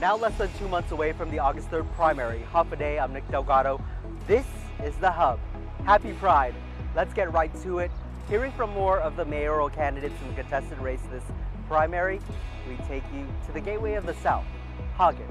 Now less than 2 months away from the August 3rd primary. Half a day, I'm Nick Delgado. This is The Hub. Happy Pride. Let's get right to it. Hearing from more of the mayoral candidates in the contested race this primary, we take you to the gateway of the South, Hagat.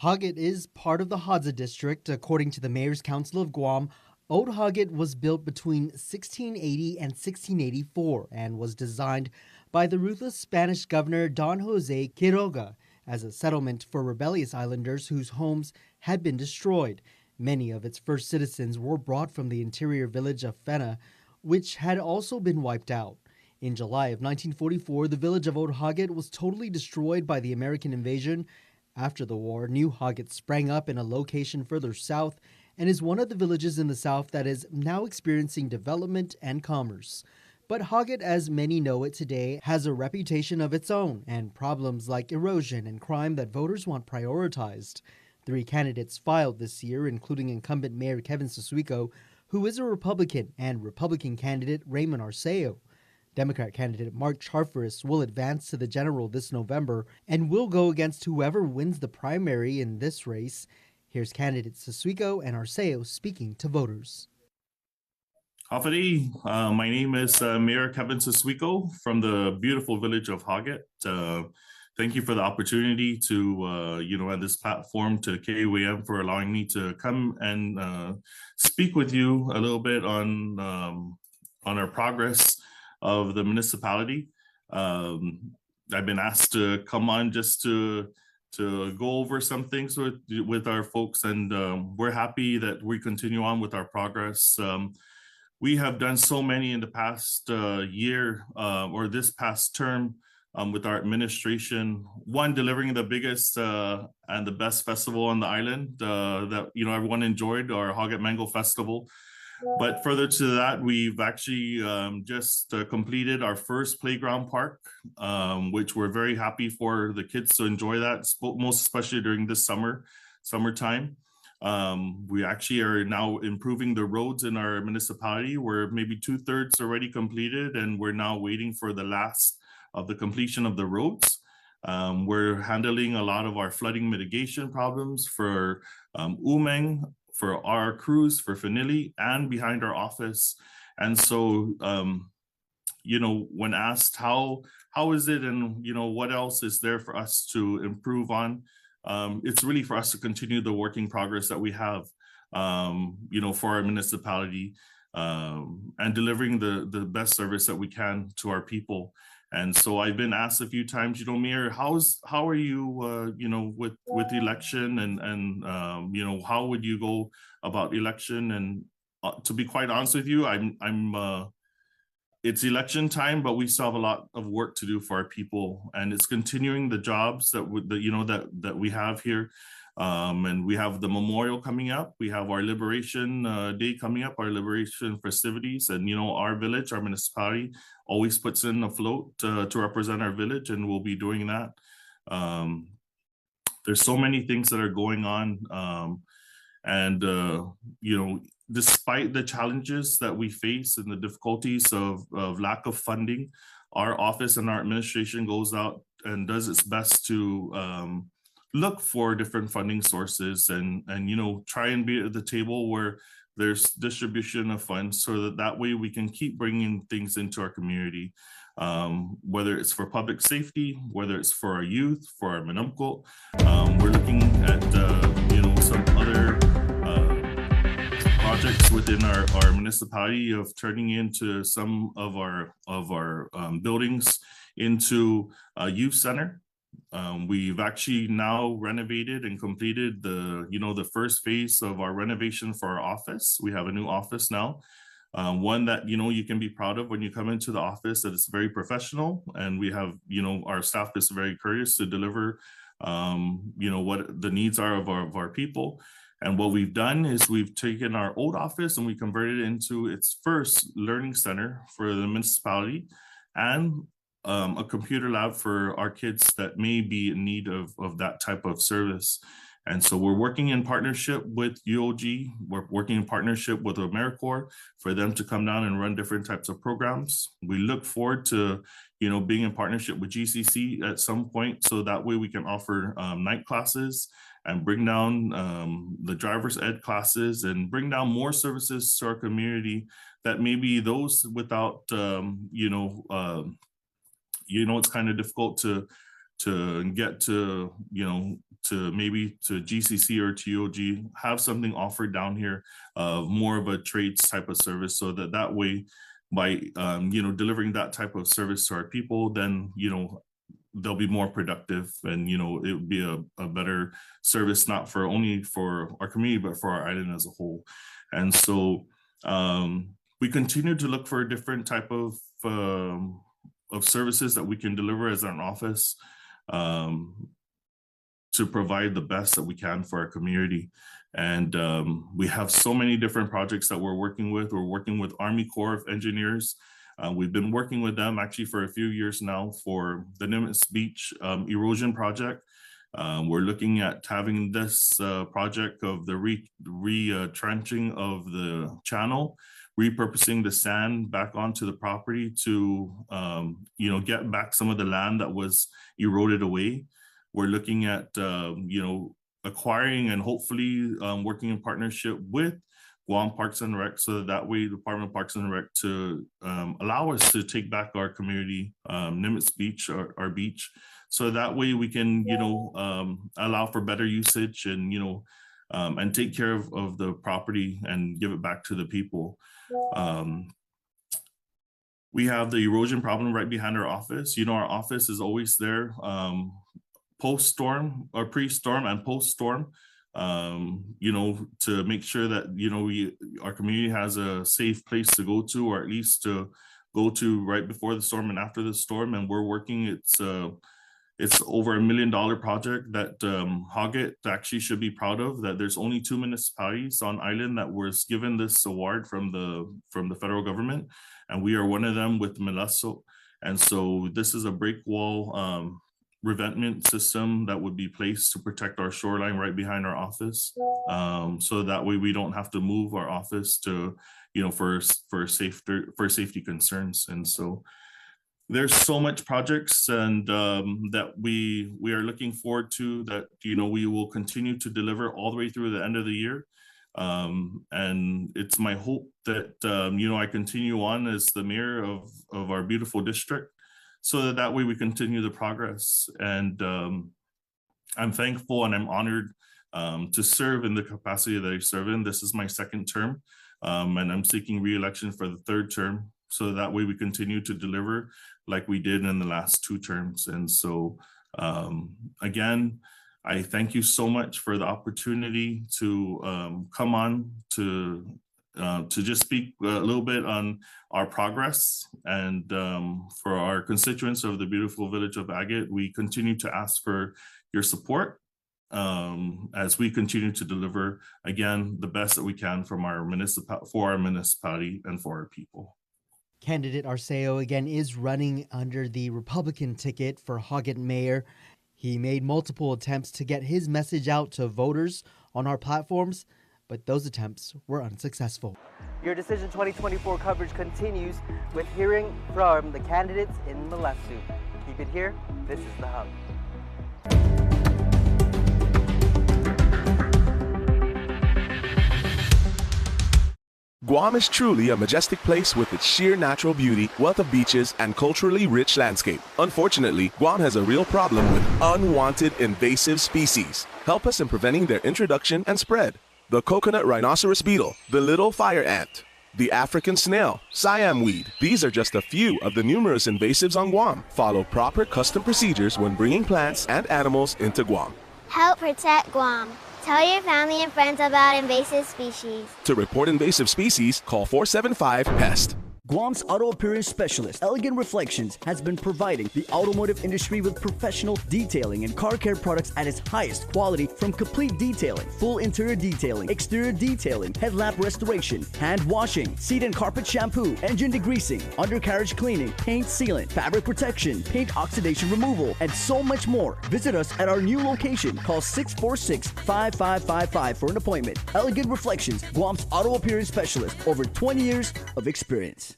Hagat is part of the Hadza district. According to the Mayor's Council of Guam, Old Hagat was built between 1680 and 1684 and was designed by the ruthless Spanish governor Don Jose Quiroga as a settlement for rebellious islanders whose homes had been destroyed. Many of its first citizens were brought from the interior village of Fena, which had also been wiped out. In July of 1944, the village of Old Hagat was totally destroyed by the American invasion. After the war, New Hagat sprang up in a location further south and is one of the villages in the south that is now experiencing development and commerce. But Hagat, as many know it today, has a reputation of its own and problems like erosion and crime that voters want prioritized. 3 candidates filed this year, including incumbent Mayor Kevin Susuico, who is a Republican, and Republican candidate Raymond Arceo. Democrat candidate Mark Charteris will advance to the general this November and will go against whoever wins the primary in this race. Here's candidates Susuico and Arceo speaking to voters. Hafidi, my name is Mayor Kevin Susuico from the beautiful village of Hagat. Thank you for the opportunity to, at this platform to KUAM for allowing me to come and speak with you a little bit on our progress of the municipality. I've been asked to come on just to go over some things with our folks, and we're happy that we continue on with our progress. We have done so many in the past year or this past term with our administration. One, delivering the biggest and the best festival on the island that everyone enjoyed, our Hagat Mango Festival. But further to that, we've actually just completed our first playground park, which we're very happy for the kids to enjoy that, most especially during this summertime. We actually are now improving the roads in our municipality. We're maybe 2/3 already completed, and we're now waiting for the last of the completion of the roads. We're handling a lot of our flooding mitigation problems for Umeng, for our crews, for Fanili, and behind our office. And so, when asked how is it, and what else is there for us to improve on, it's really for us to continue the working progress that we have, for our municipality, and delivering the best service that we can to our people. And so I've been asked a few times, Mayor, how are you, with the election, and how would you go about election? And to be quite honest with you, it's election time, but we still have a lot of work to do for our people, and it's continuing the jobs that we have here. And we have the memorial coming up. We have our Liberation Day coming up, our Liberation festivities, and our village, our municipality, always puts in a float to represent our village, and we'll be doing that. There's so many things that are going on, and despite the challenges that we face and the difficulties of lack of funding, our office and our administration goes out and does its best to look for different funding sources and try and be at the table where there's distribution of funds, so that way we can keep bringing things into our community, whether it's for public safety, whether it's for our youth, for our manumko. We're looking at some other projects within our municipality of turning into some of our buildings into a youth center. We've actually now renovated and completed the first phase of our renovation for our office. We have a new office now, one that you can be proud of when you come into the office, that it's very professional, and we have our staff is very courteous to deliver what the needs are of our people. And what we've done is we've taken our old office and we converted it into its first learning center for the municipality, and a computer lab for our kids that may be in need of that type of service. And so we're working in partnership with UOG. We're working in partnership with AmeriCorps for them to come down and run different types of programs. We look forward to, being in partnership with GCC at some point, so that way we can offer night classes and bring down the driver's ed classes and bring down more services to our community that maybe those without, it's kind of difficult to get to, to maybe to GCC or to UOG, have something offered down here, more of a trades type of service, so that way by, delivering that type of service to our people, then, they'll be more productive, and, it would be a better service, not for only for our community, but for our island as a whole. And so we continue to look for different type of services that we can deliver as an office, to provide the best that we can for our community. And we have so many different projects that we're working with. We're working with Army Corps of Engineers. We've been working with them actually for a few years now for the Nimitz Beach erosion project. We're looking at having this project of the retrenching of the channel, repurposing the sand back onto the property to, get back some of the land that was eroded away. We're looking at, acquiring and hopefully working in partnership with Guam Parks and Rec, so that way the Department of Parks and Rec to allow us to take back our community, Nimitz Beach, our beach, so that way we can, allow for better usage and, and take care of the property and give it back to the people. We have the erosion problem right behind our office. Our office is always there, post-storm or pre-storm and post-storm, to make sure that, our community has a safe place to go to, or at least to go to right before the storm and after the storm. And we're working, it's over $1 million project that Hogget actually should be proud of, that there's only 2 municipalities on island that was given this award from the federal government. And we are one of them with Meleso. And so this is a break wall revetment system that would be placed to protect our shoreline right behind our office. So that way we don't have to move our office to, for safety concerns. And so there's so much projects and that we are looking forward to, that, we will continue to deliver all the way through the end of the year. And it's my hope that, I continue on as the mayor of our beautiful district, so that way we continue the progress. And I'm thankful and I'm honored to serve in the capacity that I serve in. This is my second term, and I'm seeking re-election for the third term, so that way we continue to deliver like we did in the last 2 terms. And so again, I thank you so much for the opportunity to come on to just speak a little bit on our progress. And for our constituents of the beautiful village of Agate, we continue to ask for your support as we continue to deliver, again, the best that we can from our for our municipality and for our people. Candidate Arceo again is running under the Republican ticket for Hogget Mayor. He made multiple attempts to get his message out to voters on our platforms, but those attempts were unsuccessful. Your Decision 2024 coverage continues with hearing from the candidates in Melesu. Keep it here. This is The Hub. Guam is truly a majestic place with its sheer natural beauty, wealth of beaches, and culturally rich landscape. Unfortunately, Guam has a real problem with unwanted invasive species. Help us in preventing their introduction and spread. The coconut rhinoceros beetle, the little fire ant, the African snail, Siam weed. These are just a few of the numerous invasives on Guam. Follow proper custom procedures when bringing plants and animals into Guam. Help protect Guam. Tell your family and friends about invasive species. To report invasive species, call 475-PEST. Guam's auto appearance specialist, Elegant Reflections, has been providing the automotive industry with professional detailing and car care products at its highest quality, from complete detailing, full interior detailing, exterior detailing, headlamp restoration, hand washing, seat and carpet shampoo, engine degreasing, undercarriage cleaning, paint sealant, fabric protection, paint oxidation removal, and so much more. Visit us at our new location. Call 646-5555 for an appointment. Elegant Reflections, Guam's auto appearance specialist, over 20 years of experience.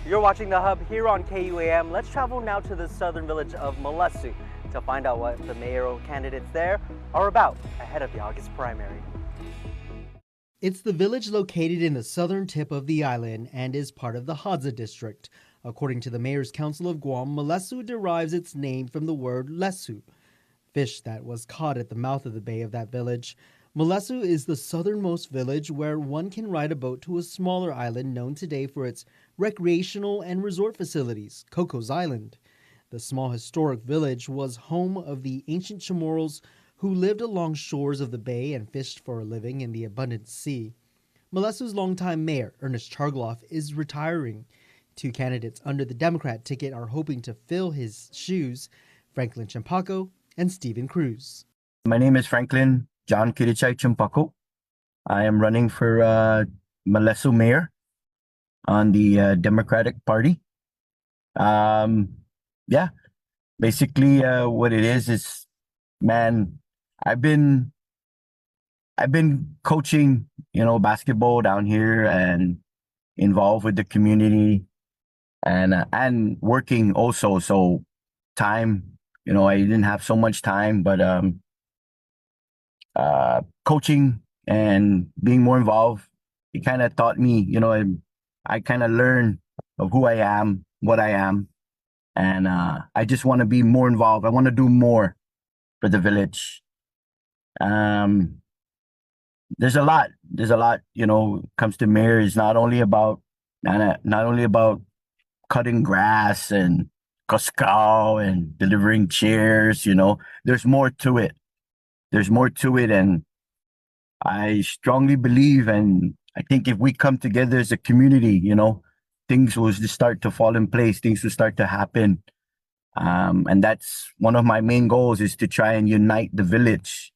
You're watching The Hub here on KUAM. Let's travel now to the southern village of Malesu to find out what the mayoral candidates there are about ahead of the August primary. It's the village located in the southern tip of the island and is part of the Hadza district. According to the Mayor's Council of Guam, Malesu derives its name from the word lesu, fish that was caught at the mouth of the bay of that village. Malesu is the southernmost village where one can ride a boat to a smaller island known today for its recreational and resort facilities, Cocos Island. The small historic village was home of the ancient Chamorros who lived along shores of the bay and fished for a living in the abundant sea. Malesu's longtime mayor, Ernest Chargloff, is retiring. Two candidates under the Democrat ticket are hoping to fill his shoes, Franklin Champaco and Stephen Cruz. My name is Franklin John Kirichai Champaco. I am running for Malesu mayor on the Democratic Party. Yeah, basically what it is, man, I've been coaching, basketball down here and involved with the community and working also. So time, I didn't have so much time, but coaching and being more involved, it kind of taught me, I kind of learned of who I am, what I am, and I just want to be more involved. I want to do more for the village. There's a lot, comes to mayor. It's not only about cutting grass and cuscao and delivering chairs, there's more to it. And I strongly believe, and I think if we come together as a community, things will just start to fall in place. Things will start to happen. And that's one of my main goals, is to try and unite the village,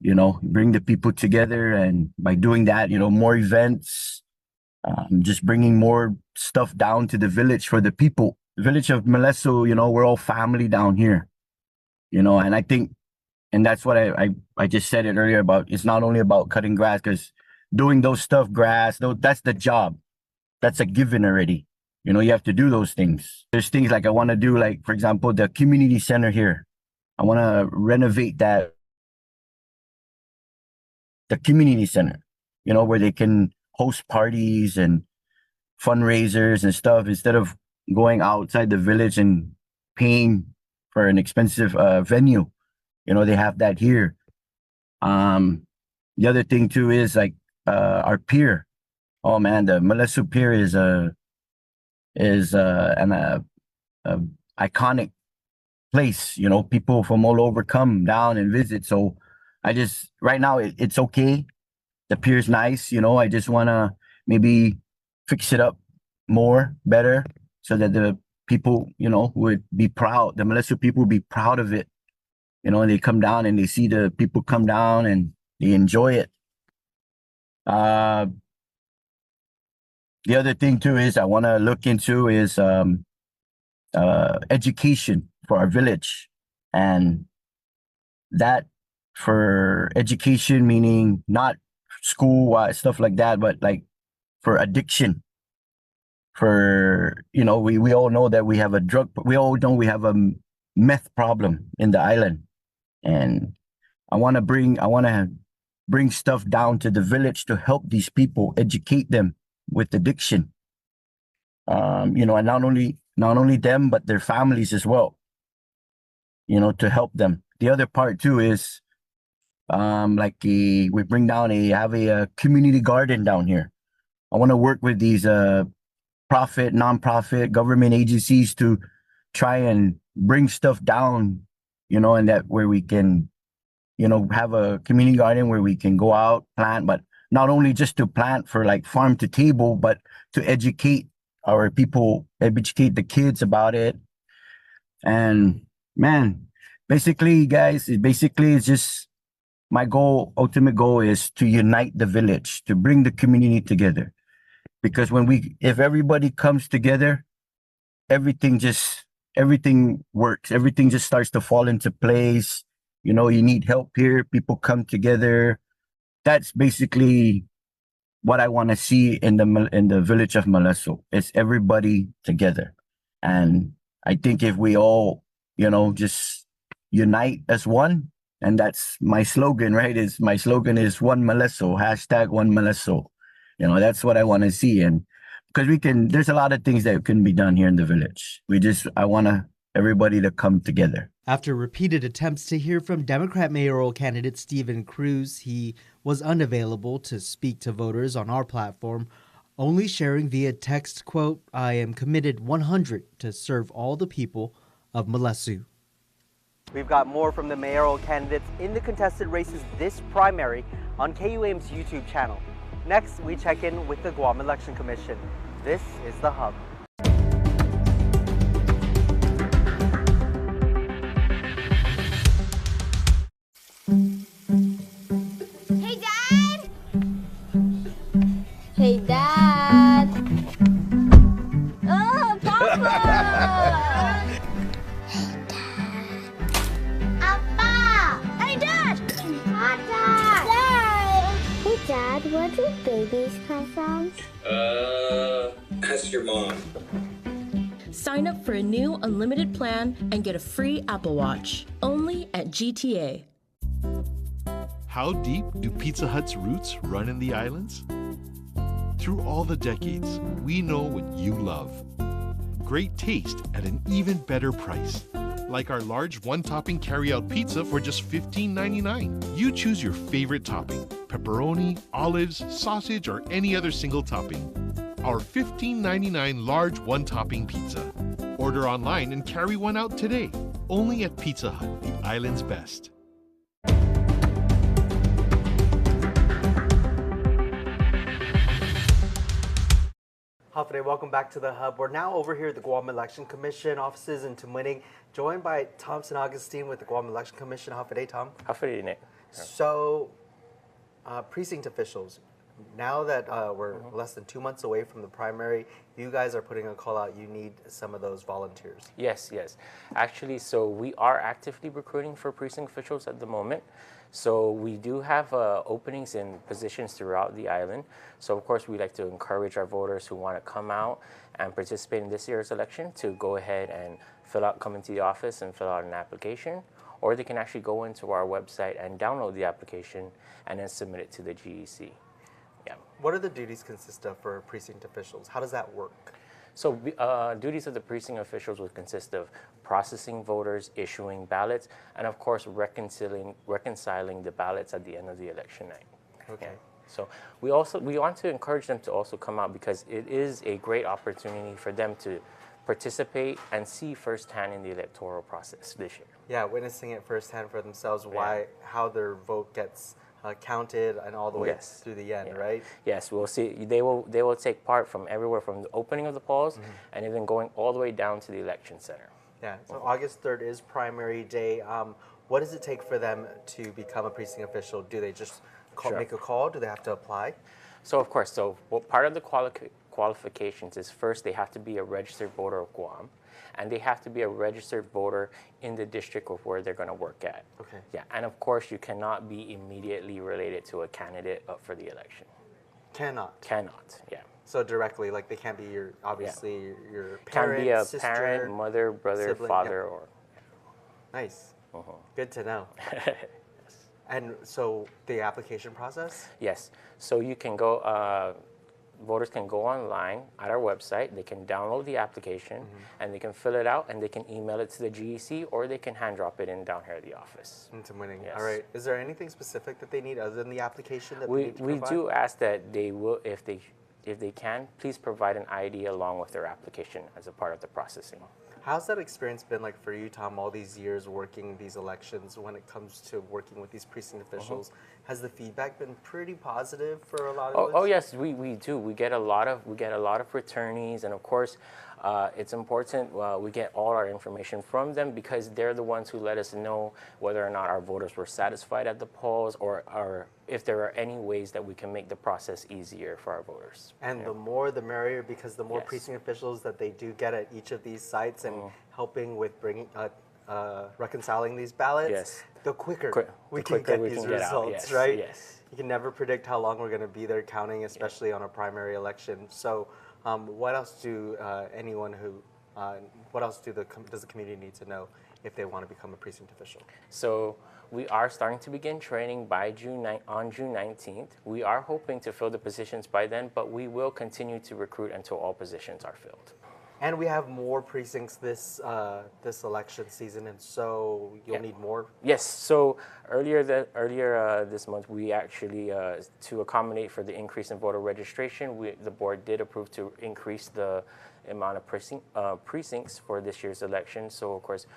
bring the people together. And by doing that, more events, just bringing more stuff down to the village for the people. The village of Malesu, we're all family down here, and I think, and that's what I just said it earlier about, it's not only about cutting grass, because doing those stuff, grass, that's the job. That's a given already. You have to do those things. There's things like I want to do, like, for example, the community center here. I want to renovate the community center, where they can host parties and fundraisers and stuff, instead of going outside the village and paying for an expensive venue. They have that here. The other thing too is like our pier. Oh man, the Malesu pier is an iconic place. People from all over come down and visit. So right now it's okay. The pier's nice. I just want to maybe fix it up better, so that the people, would be proud. The Malesu people would be proud of it. And they come down and they see the people come down and they enjoy it. The other thing too is I want to look into is education for our village, and that, for education, meaning not school stuff like that, but like for addiction. For we all know that we have we have a meth problem in the island, and I want to bring stuff down to the village to help these people, educate them with addiction. And not only them, but their families as well, to help them. The other part too is we bring down have a community garden down here. I want to work with these non-profit government agencies to try and bring stuff down, and that where we can have a community garden where we can go out, plant, but not only just to plant for like farm to table, but to educate our people, educate the kids about it. And man, basically, guys, it's just my ultimate goal is to unite the village, to bring the community together. Because if everybody comes together, everything works. Everything just starts to fall into place. You need help here, people come together. That's basically what I want to see in the village of Malesso. It's everybody together. And I think if we all, just unite as one, and that's my slogan, right? My slogan is One Malesso, #One Malesso. That's what I want to see. And because there's a lot of things that can be done here in the village. I want everybody to come together. After repeated attempts to hear from Democrat mayoral candidate Steven Cruz, he was unavailable to speak to voters on our platform, only sharing via text, quote, "I am committed 100 to serve all the people of Malesso." We've got more from the mayoral candidates in the contested races this primary on KUAM's YouTube channel. Next, we check in with the Guam Election Commission. This is The Hub. Hey, Dad! Hey, Dad! Oh, Papa! Hey, Dad! Appa! Hey, Dad! Dad! Dad! Hey, Dad, where do babies come from? Ask your mom. Sign up for a new unlimited plan and get a free Apple Watch, only at GTA. How deep do Pizza Hut's roots run in the islands? Through all the decades, we know what you love. Great taste at an even better price. Like our large one-topping carry-out pizza for just $15.99. You choose your favorite topping, pepperoni, olives, sausage, or any other single topping. Our $15.99 large one-topping pizza. Order online and carry one out today. Only at Pizza Hut, the island's best. Hafide, welcome back to The Hub. We're now over here at the Guam Election Commission offices in Tamuning, joined by Thompson Augustine with the Guam Election Commission. Hafide, Tom. Hafide, Nick. So, precinct officials, now that we're less than 2 months away from the primary, you guys are putting a call out. You need some of those volunteers. Yes. Actually, so we are actively recruiting for precinct officials at the moment. So we do have openings in positions throughout the island. So of course, we like to encourage our voters who want to come out and participate in this year's election to go ahead and come into the office and fill out an application. Or they can actually go into our website and download the application and then submit it to the GEC. Yeah. What do the duties consist of for precinct officials? How does that work? So duties of the precinct officials would consist of processing voters, issuing ballots, and of course reconciling the ballots at the end of the election night. Okay. Yeah. So we want to encourage them to also come out because it is a great opportunity for them to participate and see firsthand in the electoral process this year. Yeah, witnessing it firsthand for themselves, how their vote gets counted and all the way through the end, right? Yes, we'll see. They will take part from everywhere from the opening of the polls and even going all the way down to the election center. Yeah, so August 3rd is primary day. What does it take for them to become a precinct official? Do they just make a call? Do they have to apply? So of course, part of the qualifications is first they have to be a registered voter of Guam. And they have to be a registered voter in the district of where they're going to work at. Okay. Yeah, and of course, you cannot be immediately related to a candidate up for the election. Cannot? Cannot, yeah. So directly, like they can't be your parent, can be a sister, parent, mother, brother, sibling, father, or... Nice. Good to know. Yes. And so the application process? Yes. So you can go... voters can go online at our website, they can download the application, and they can fill it out, and they can email it to the GEC, or they can hand drop it in down here at the office. Into winning. Yes. All right. Is there anything specific that they need other than the application that we they need to provide? do ask that they will, if they can, please provide an ID along with their application as a part of the processing. How's that experience been like for you, Tom, all these years working these elections when it comes to working with these precinct officials? Has the feedback been pretty positive for a lot of Oh yes, we do. We get a lot of returnees, and of course, it's important we get all our information from them because they're the ones who let us know whether or not our voters were satisfied at the polls or if there are any ways that we can make the process easier for our voters. And the more the merrier, because the more precinct officials that they do get at each of these sites and helping with bringing reconciling these ballots, the quicker we can get these results, right? Yes. You can never predict how long we're going to be there counting, especially on a primary election. So, what else do does the community need to know if they want to become a precinct official? So we are starting to begin training on June 19th. We are hoping to fill the positions by then, but we will continue to recruit until all positions are filled. And we have more precincts this election season, and so you'll need more? Yes. So earlier this month, we actually, to accommodate for the increase in voter registration, the board did approve to increase the amount of precincts for this year's election. So of course,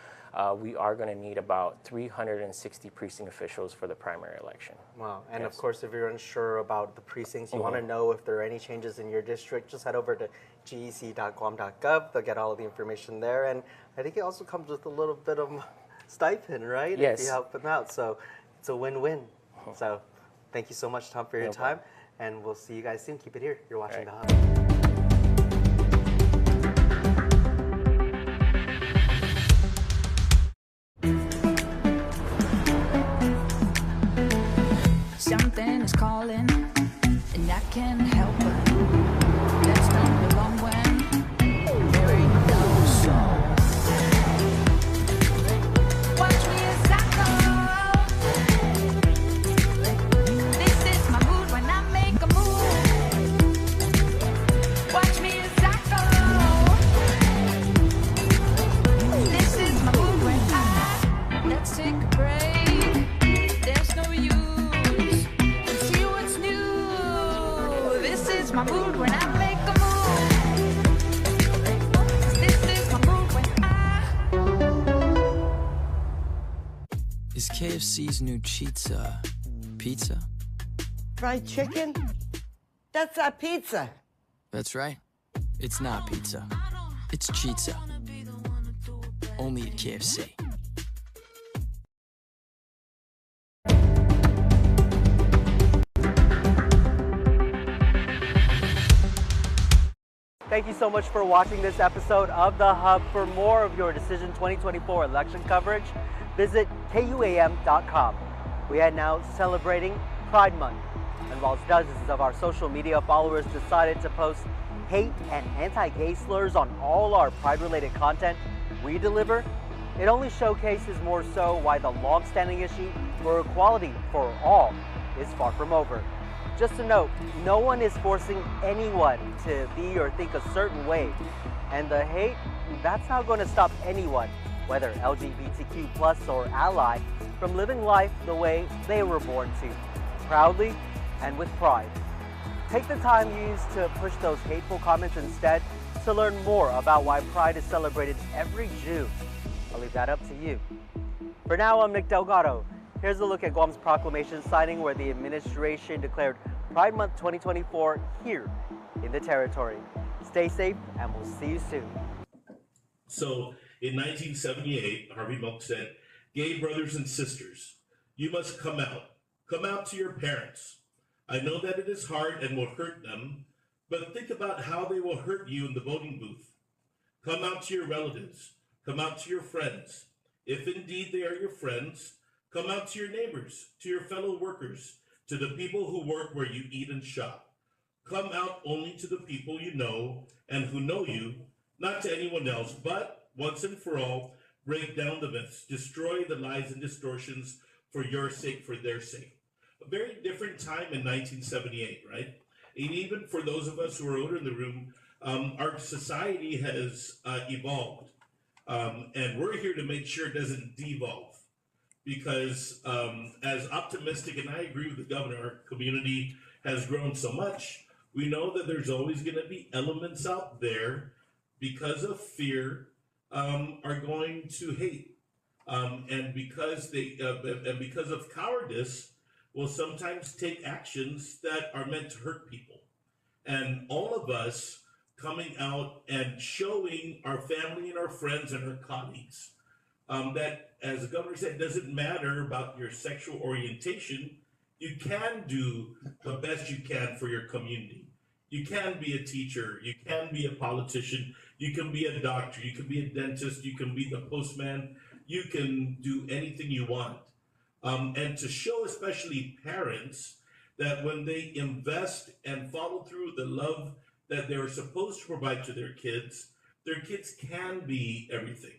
we are going to need about 360 precinct officials for the primary election. Wow. And of course, if you're unsure about the precincts, you want to know if there are any changes in your district, just head over to gec.guam.gov. They'll get all of the information there. And I think it also comes with a little bit of stipend, right? Yes. If you help them out. So it's a win-win. So thank you so much, Tom, for your time. And we'll see you guys soon. Keep it here. You're watching The Hub. Something is calling, and I can't help it. That's not the wrong one. There ain't no soul. Watch me as I go. This is my mood when I make a move. Watch me as I go. This is my mood when let's take a break. There's no use. My mood when I make a move. This is my mood when Is KFC's new Cheetza pizza? Fried chicken? That's a pizza. That's right. It's not pizza. It's Cheetza. Only at KFC. Thank you so much for watching this episode of The Hub. For more of your Decision 2024 election coverage, visit KUAM.com. We are now celebrating Pride Month, and whilst dozens of our social media followers decided to post hate and anti-gay slurs on all our Pride-related content we deliver, it only showcases more so why the long-standing issue for equality for all is far from over. Just a note, no one is forcing anyone to be or think a certain way. And the hate, that's not going to stop anyone, whether LGBTQ plus or ally, from living life the way they were born to, proudly and with pride. Take the time used to push those hateful comments instead to learn more about why Pride is celebrated every June. I'll leave that up to you. For now, I'm Nick Delgado. Here's a look at Guam's proclamation signing where the administration declared Pride Month 2024 here in the territory. Stay safe and we'll see you soon. So in 1978, Harvey Milk said, "Gay brothers and sisters, you must come out. Come out to your parents. I know that it is hard and will hurt them, but think about how they will hurt you in the voting booth. Come out to your relatives. Come out to your friends. If indeed they are your friends, come out to your neighbors, to your fellow workers, to the people who work where you eat and shop. Come out only to the people you know and who know you, not to anyone else, but once and for all, break down the myths, destroy the lies and distortions for your sake, for their sake." A very different time in 1978, right? And even for those of us who are older in the room, our society has evolved. And we're here to make sure it doesn't devolve. Because as optimistic, and I agree with the governor, our community has grown so much, we know that there's always going to be elements out there because of fear are going to hate, and because of cowardice, will sometimes take actions that are meant to hurt people. And all of us coming out and showing our family and our friends and our colleagues that, as the governor said, it doesn't matter about your sexual orientation. You can do the best you can for your community. You can be a teacher. You can be a politician. You can be a doctor. You can be a dentist. You can be the postman. You can do anything you want. And to show especially parents that when they invest and follow through the love that they're supposed to provide to their kids can be everything.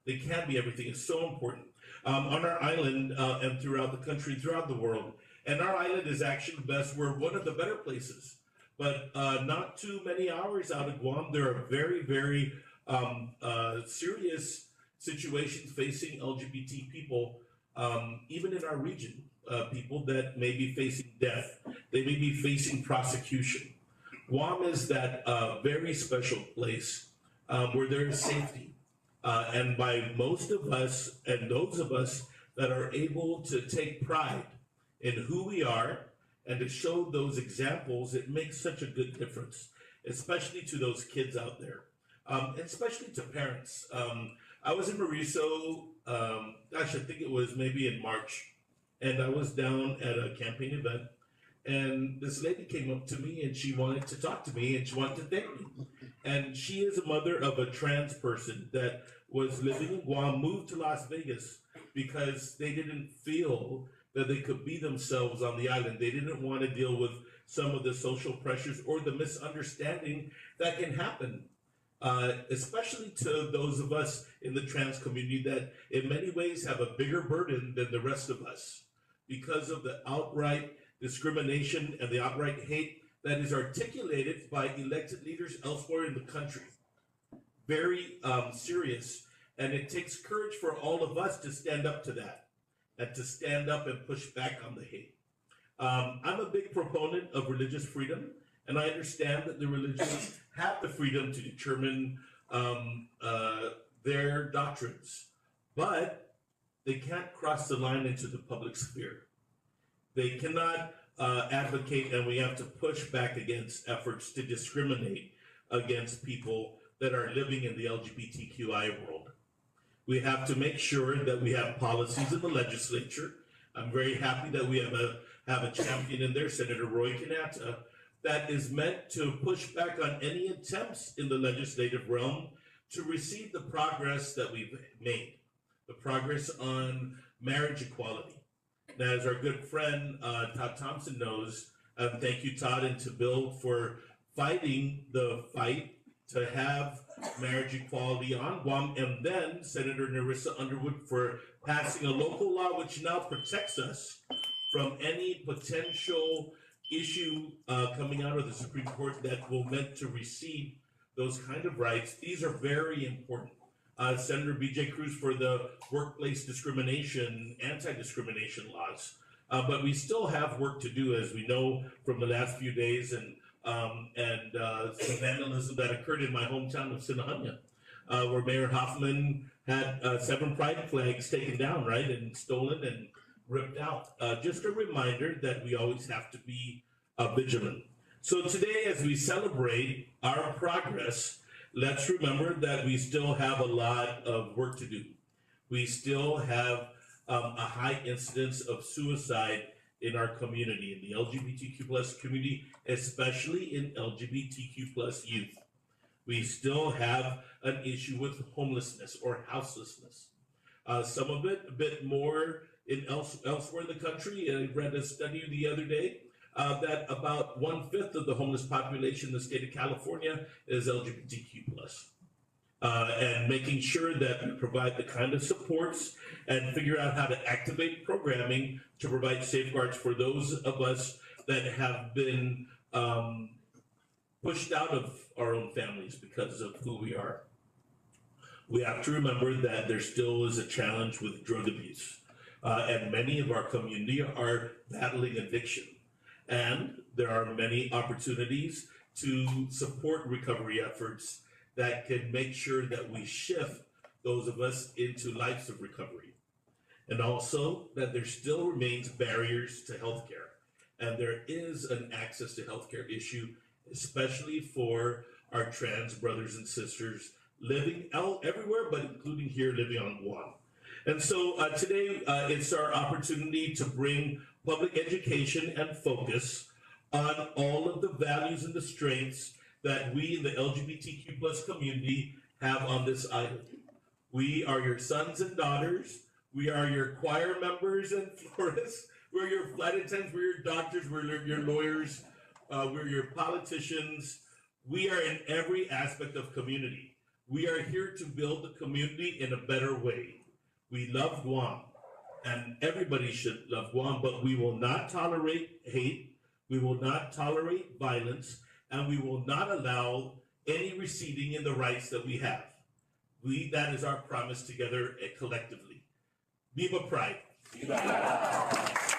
They can be everything. It's so important. On our island and throughout the country, throughout the world, and our island is actually best. We're one of the better places, but not too many hours out of Guam, there are very, very serious situations facing LGBT people, even in our region. People that may be facing death, they may be facing prosecution. Guam is that very special place where there is safety. And by most of us and those of us that are able to take pride in who we are and to show those examples, it makes such a good difference, especially to those kids out there, especially to parents. I was in Mauricio, I think it was maybe in March, and I was down at a campaign event, and this lady came up to me and she wanted to talk to me and she wanted to thank me. And she is a mother of a trans person that was living in Guam, moved to Las Vegas because they didn't feel that they could be themselves on the island. They didn't want to deal with some of the social pressures or the misunderstanding that can happen, especially to those of us in the trans community that in many ways have a bigger burden than the rest of us because of the outright discrimination and the outright hate that is articulated by elected leaders elsewhere in the country. Very serious. And it takes courage for all of us to stand up to that and to stand up and push back on the hate. I'm a big proponent of religious freedom, and I understand that the religions have the freedom to determine their doctrines, but they can't cross the line into the public sphere. They cannot advocate, and we have to push back against efforts to discriminate against people that are living in the LGBTQI world. We have to make sure that we have policies in the legislature. I'm very happy that we have a champion in there, Senator Roy Kanata, that is meant to push back on any attempts in the legislative realm to receive the progress that we've made, the progress on marriage equality. Now, as our good friend Todd Thompson knows, thank you, Todd, and to Bill for fighting the fight to have marriage equality on Guam, and then Senator Nerissa Underwood for passing a local law which now protects us from any potential issue coming out of the Supreme Court that will meant to recede those kind of rights. These are very important. Senator B.J. Cruz for the workplace discrimination, anti-discrimination laws. But we still have work to do, as we know from the last few days, and some vandalism that occurred in my hometown of Sinahanya, where Mayor Hoffman had 7 pride flags taken down, right, and stolen and ripped out. Just a reminder that we always have to be vigilant. So today, as we celebrate our progress, let's remember that we still have a lot of work to do. We still have a high incidence of suicide in our community, in the LGBTQ plus community, especially in LGBTQ plus youth. We still have an issue with homelessness or houselessness. Some of it a bit more in elsewhere in the country. I read a study the other day that about 1/5 of the homeless population in the state of California is LGBTQ plus. And making sure that we provide the kind of supports and figure out how to activate programming to provide safeguards for those of us that have been pushed out of our own families because of who we are. We have to remember that there still is a challenge with drug abuse. And many of our community are battling addiction. And there are many opportunities to support recovery efforts that can make sure that we shift those of us into lives of recovery. And also that there still remains barriers to healthcare. And there is an access to healthcare issue, especially for our trans brothers and sisters living everywhere, but including here living on Guam. And so today it's our opportunity to bring public education and focus on all of the values and the strengths that we in the LGBTQ plus community have on this island. We are your sons and daughters. We are your choir members and florists. We're your flight attendants. We're your doctors. We're your lawyers. We're your politicians. We are in every aspect of community. We are here to build the community in a better way. We love Guam, and everybody should love Guam, but we will not tolerate hate. We will not tolerate violence, and we will not allow any receding in the rights that we have. That is our promise together collectively. Viva Pride. Viva.